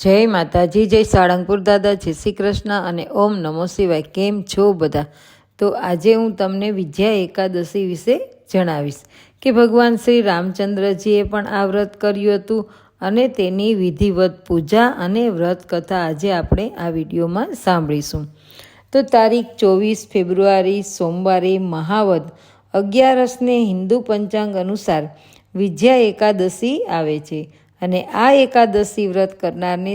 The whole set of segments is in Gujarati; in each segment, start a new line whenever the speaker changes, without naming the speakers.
જય માતાજી, જય સાળંગપુર દાદા, જય શ્રી કૃષ્ણ અને ઓમ નમો શિવાય। કેમ છો બધા? તો આજે હું તમને વિજયા એકાદશી વિશે જણાવીશ કે ભગવાન શ્રી રામચંદ્રજીએ પણ આ વ્રત કર્યું હતું અને તેની વિધિવત પૂજા અને વ્રત કથા આજે આપણે આ વિડીયોમાં સાંભળીશું। તો તારીખ 24 ફેબ્રુઆરી સોમવારે મહાવદ 11ને હિન્દુ પંચાંગ અનુસાર વિજયા એકાદશી આવે છે અને આ એકાદશી વ્રત કરનારને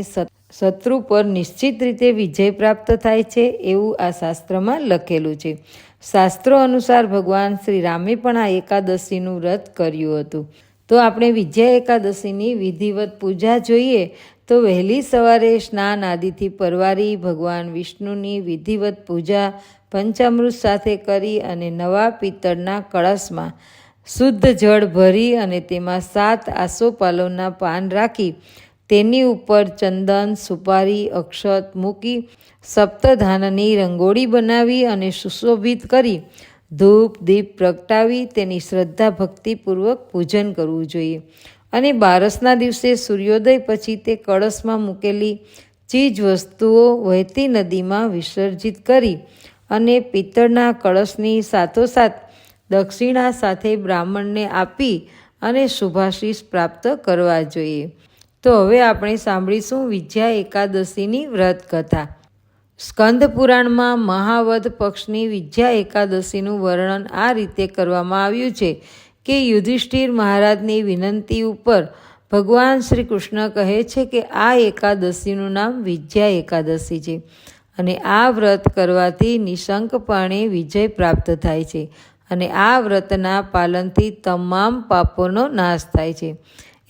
શત્રુ પર નિશ્ચિત રીતે વિજય પ્રાપ્ત થાય છે એવું આ શાસ્ત્રમાં લખેલું છે। શાસ્ત્રો અનુસાર ભગવાન શ્રી રામે પણ આ એકાદશીનું વ્રત કર્યું હતું। તો આપણે વિજયા એકાદશીની વિધિવત પૂજા જોઈએ તો વહેલી સવારે સ્નાન આદિથી પરવારી ભગવાન વિષ્ણુની વિધિવત પૂજા પંચામૃત સાથે કરી અને નવા પિત્તળના કળશમાં શુદ્ધ જળ ભરી અને તેમાં 7 આસોપાલવના પાન રાખી તેની ઉપર ચંદન, સુપારી, અક્ષત મૂકી સપ્તધાનની રંગોળી બનાવી અને સુશોભિત કરી ધૂપ દીપ પ્રગટાવી તેની શ્રદ્ધા ભક્તિપૂર્વક પૂજન કરવું જોઈએ અને બારસના દિવસે સૂર્યોદય પછી તે કળશમાં મૂકેલી ચીજ વસ્તુઓ વહેતી નદીમાં વિસર્જિત કરી અને પિત્તળના કળશની સાથોસાથ દક્ષિણા સાથે બ્રાહ્મણને આપી અને શુભાશીષ પ્રાપ્ત કરવા જોઈએ। તો હવે આપણે સાંભળીશું વિજયા એકાદશીની વ્રત કથા। સ્કંદ પુરાણમાં મહાવદ પક્ષની વિજયા એકાદશીનું વર્ણન આ રીતે કરવામાં આવ્યું છે કે યુધિષ્ઠિર મહારાજની વિનંતી ઉપર ભગવાન શ્રી કૃષ્ણ કહે છે કે આ એકાદશીનું નામ વિજયા એકાદશી છે અને આ વ્રત કરવાથી નિશંકપણે વિજય પ્રાપ્ત થાય છે અને આ વ્રતના પાલનથી તમામ પાપોનો નાશ થાય છે।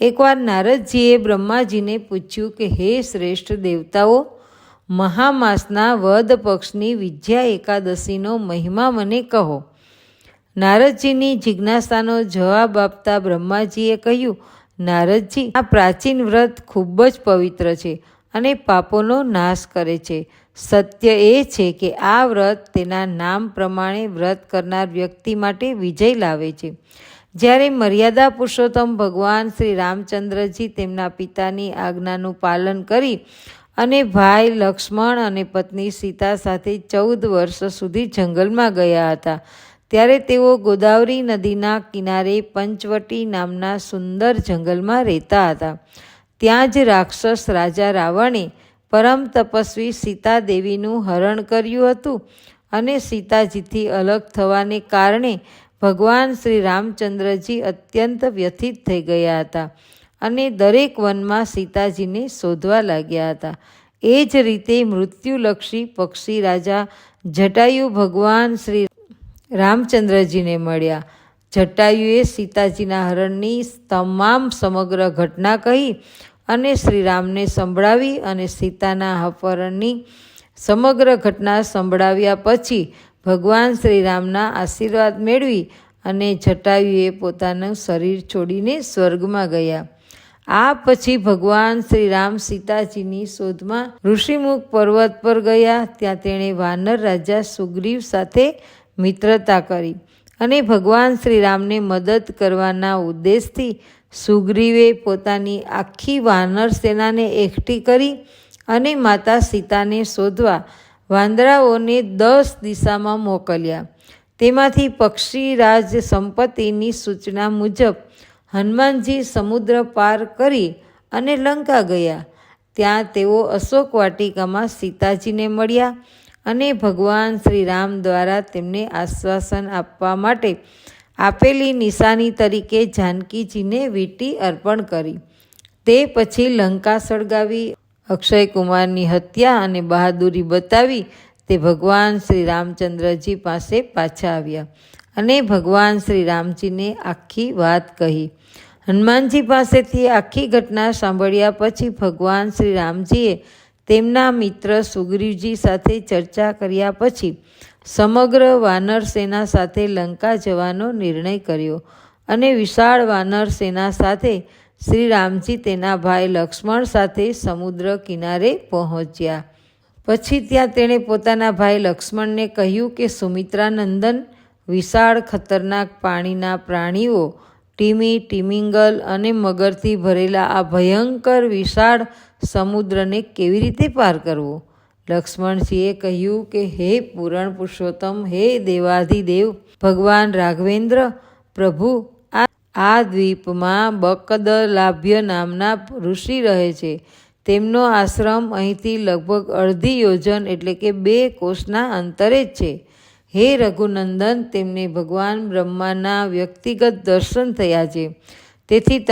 એકવાર નારદજીએ બ્રહ્માજીને પૂછ્યું કે હે શ્રેષ્ઠ દેવતાઓ, મહામાસના વદ પક્ષની વિજયા એકાદશીનો મહિમા મને કહો। નારદજીની જિજ્ઞાસાનો જવાબ આપતા બ્રહ્માજીએ કહ્યું, નારદજી, આ પ્રાચીન વ્રત ખૂબ જ પવિત્ર છે અને પાપોનો નાશ કરે છે। સત્ય એ છે કે આ વ્રત તેના નામ પ્રમાણે વ્રત કરનાર વ્યક્તિ માટે વિજય લાવે છે। જ્યારે મર્યાદા પુરુષોત્તમ ભગવાન શ્રી રામચંદ્રજી તેમના પિતાની આજ્ઞાનું પાલન કરી અને ભાઈ લક્ષ્મણ અને પત્ની સીતા સાથે 14 વર્ષ સુધી જંગલમાં ગયા હતા ત્યારે તેઓ ગોદાવરી નદીના કિનારે પંચવટી નામના સુંદર જંગલમાં રહેતા હતા। ત્યાં જ રાક્ષસ રાજા રાવણે પરમ તપસ્વી સીતા દેવીનું હરણ કર્યું હતું અને સીતાજીથી અલગ થવાને કારણે ભગવાન શ્રી રામચંદ્રજી અત્યંત વ્યથિત થઈ ગયા હતા અને દરેક વનમાં સીતાજીને શોધવા લાગ્યા હતા। એ જ રીતે મૃત્યુલક્ષી પક્ષી રાજા જટાયુ ભગવાન શ્રી રામચંદ્રજીને મળ્યા। જટાયુએ સીતાજીના હરણની તમામ સમગ્ર ઘટના કહી અને શ્રીરામને સંભળાવી અને સીતાના અપહરણની સમગ્ર ઘટના સંભળાવ્યા પછી ભગવાન શ્રીરામના આશીર્વાદ મેળવી અને જટાયુએ પોતાનું શરીર છોડીને સ્વર્ગમાં ગયા। આ પછી ભગવાન શ્રીરામ સીતાજીની શોધમાં ઋષિમુખ પર્વત પર ગયા। ત્યાં તેણે વાનર રાજા સુગ્રીવ સાથે મિત્રતા કરી અને ભગવાન શ્રીરામને મદદ કરવાના ઉદ્દેશથી સુગ્રીવે પોતાની આખી વાનર સેનાને એકઠી કરી અને માતા સીતાને શોધવા વાંદરાઓને 10 દિશામાં મોકલ્યા। તેમાંથી પક્ષીરાજ સંપત્તિની સૂચના મુજબ હનુમાનજી સમુદ્ર પાર કરી અને લંકા ગયા। ત્યાં તેઓ અશોક વાટિકામાં સીતાજીને મળ્યા અને ભગવાન શ્રી રામ દ્વારા તેમને આશ્વાસન આપવા માટે આપેલી નિશાની તરીકે જાનકીજીને વીંટી અર્પણ કરી। તે પછી લંકા સળગાવી અક્ષય કુમારની હત્યા અને બહાદુરી બતાવી તે ભગવાન શ્રી રામચંદ્રજી પાસે પાછા આવ્યા અને ભગવાન શ્રી રામજીને આખી વાત કહી। હનુમાનજી પાસેથી આખી ઘટના સાંભળ્યા પછી ભગવાન શ્રી રામજીએ તેમના મિત્ર સુગ્રીવજી સાથે ચર્ચા કર્યા પછી સમગ્ર વાનર સેના સાથે લંકા જવાનો નિર્ણય કર્યો અને વિશાળ વાનર સેના સાથે શ્રી રામજી તેના ભાઈ લક્ષ્મણ સાથે સમુદ્ર કિનારે પહોંચ્યા। પછી ત્યાં તેણે પોતાના ભાઈ લક્ષ્મણને કહ્યું કે સુમિત્રા નંદન, વિશાળ ખતરનાક પાણીના પ્રાણીઓ ટીમી, ટીમિંગલ અને મગરથી ભરેલા આ ભયંકર વિશાળ સમુદ્રને કેવી રીતે પાર કરવો? લક્ષ્મણજીએ કહ્યું કે હે પૂરણ પુરુષોત્તમ, હે દેવાધિદેવ ભગવાન રાઘવેન્દ્ર પ્રભુ, આ દ્વીપમાં બકદલાભ્ય નામના ઋષિ રહે છે. તેમનો આશ્રમ અહીંથી લગભગ અડધી યોજન એટલે કે 2 કોસના અંતરે જ છે. હે રઘુનંદન, તેમને ભગવાન બ્રહ્માના વ્યક્તિગત દર્શન થયા છે. તેથી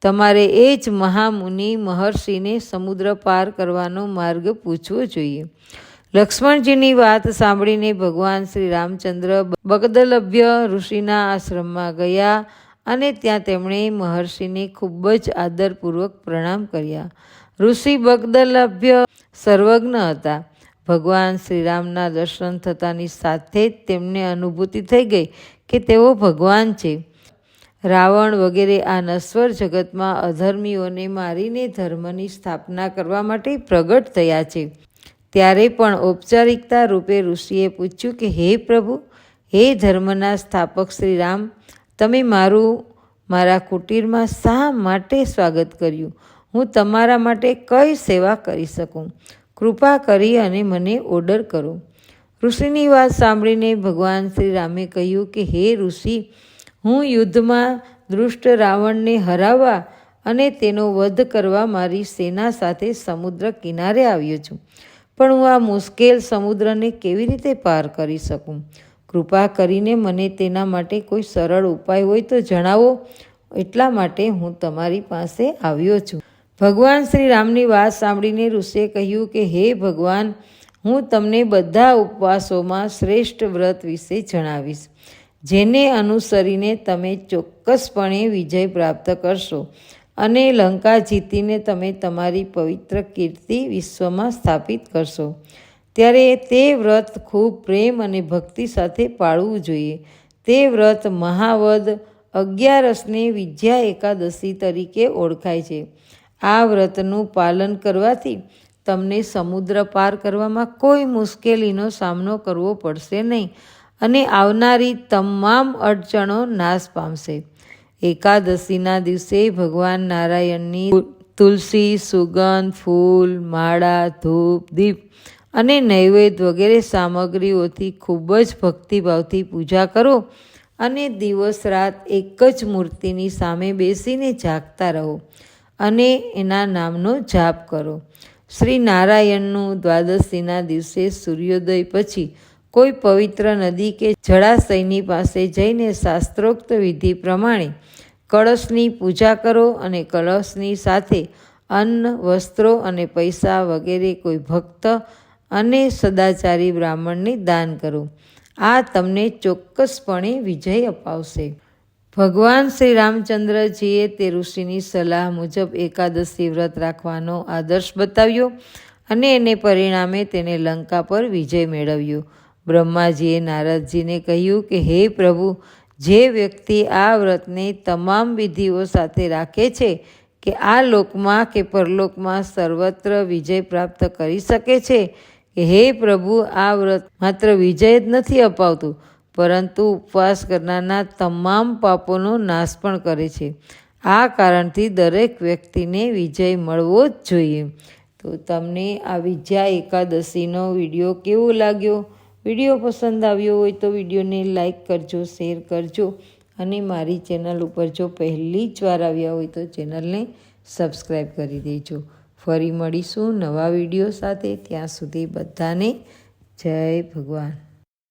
તમારે એ જ મહામુનિ મહર્ષિને સમુદ્ર પાર કરવાનો માર્ગ પૂછવો જોઈએ. લક્ષ્મણજીની વાત સાંભળીને ભગવાન શ્રી રામચંદ્ર બગદલભ્ય ઋષિના આશ્રમમાં ગયા અને ત્યાં તેમણે મહર્ષિને ખૂબ જ આદરપૂર્વક પ્રણામ કર્યા. ઋષિ બગદલભ્ય સર્વજ્ઞ હતા. ભગવાન શ્રીરામના દર્શન થતાની સાથે જ તેમને અનુભૂતિ થઈ ગઈ કે તેઓ ભગવાન છે. રાવણ વગેરે આ નશ્વર જગતમાં અધર્મીઓને મારીને ધર્મની સ્થાપના કરવા માટે પ્રગટ થયા છે. ત્યારે પણ ઔપચારિકતા રૂપે ઋષિએ પૂછ્યું કે હે પ્રભુ, હે ધર્મના સ્થાપક શ્રી રામ, તમે મારા કુટીરમાં શા માટે સ્વાગત કર્યું? હું તમારા માટે કઈ સેવા કરી શકું? કૃપા કરી અને મને ઓર્ડર કરો. ઋષિની વાત સાંભળીને ભગવાન શ્રી રામે કહ્યું કે હે ઋષિ, હું યુદ્ધમાં દુષ્ટ રાવણને હરાવવા અને તેનો વધ કરવા મારી સેના સાથે સમુદ્ર કિનારે આવ્યો છું. પણ હું આ મુશ્કેલ સમુદ્રને કેવી રીતે પાર કરી શકું? કૃપા કરીને મને તેના માટે કોઈ સરળ ઉપાય હોય તો જણાવો. એટલા માટે હું તમારી પાસે આવ્યો છું. ભગવાન શ્રી રામની વાત સાંભળીને ઋષિએ કહ્યું કે હે ભગવાન, હું તમને બધા ઉપવાસોમાં શ્રેષ્ઠ વ્રત વિશે જણાવીશ, જેને અનુસરીને તમે ચોક્કસપણે વિજય પ્રાપ્ત કરશો અને લંકા જીતીને તમે તમારી પવિત્ર કીર્તિ વિશ્વમાં સ્થાપિત કરશો. ત્યારે તે વ્રત ખૂબ પ્રેમ અને ભક્તિ સાથે પાળવું જોઈએ. તે વ્રત મહાવદ 11ને વિજયા એકાદશી તરીકે ઓળખાય છે. આ વ્રતનું પાલન કરવાથી તમને સમુદ્ર પાર કરવામાં કોઈ મુશ્કેલીનો સામનો કરવો પડશે નહીં અને આવનારી તમામ અડચણો નાશ પામશે. એકાદશીના દિવસે ભગવાન નારાયણની તુલસી, સુગંધ, ફૂલ, માળા, ધૂપ, દીપ અને નૈવેદ્ય વગેરે સામગ્રીઓથી ખૂબ જ ભક્તિભાવથી પૂજા કરો અને દિવસ રાત એક જ મૂર્તિની સામે બેસીને જાગતા રહો અને એના નામનો જાપ કરો. શ્રી નારાયણનું દ્વાદશીના દિવસે સૂર્યોદય પછી કોઈ પવિત્ર નદી કે જળાશયની પાસે જઈને શાસ્ત્રોક્ત વિધિ પ્રમાણે કળશની પૂજા કરો અને કળશની સાથે અન્ન, વસ્ત્રો અને પૈસા વગેરે કોઈ ભક્ત અને સદાચારી બ્રાહ્મણને દાન કરો. આ તમને ચોક્કસપણે વિજય અપાવશે. ભગવાન શ્રી રામચંદ્રજીએ તે ઋષિની સલાહ મુજબ એકાદશી વ્રત રાખવાનો આદર્શ બતાવ્યો અને એને પરિણામે તેને લંકા પર વિજય મેળવ્યો. બ્રહ્માજીએ નારદજીને કહ્યું કે હે પ્રભુ, જે વ્યક્તિ આ વ્રતને તમામ વિધિઓ સાથે રાખે છે કે આ લોકમાં કે પરલોકમાં સર્વત્ર વિજય પ્રાપ્ત કરી શકે છે. કે હે પ્રભુ, આ વ્રત માત્ર વિજય જ નથી અપાવતું, પરંતુ ઉપવાસ કરનારના તમામ પાપોનો નાશ પણ કરે છે. આ કારણથી દરેક વ્યક્તિને વિજય મળવો જ જોઈએ. તો તમને આ વિજયા એકાદશીનો વિડીયો કેવો લાગ્યો? વિડીયો પસંદ આવ્યો હોય તો વિડીયોને લાઈક કરજો, શેર કરજો અને મારી ચેનલ ઉપર જો પહેલી જ વાર આવ્યા હોય તો ચેનલને સબસ્ક્રાઈબ કરી દેજો. ફરી મળીશું નવા વિડીયો સાથે. ત્યાં સુધી બધાને જય ભગવાન.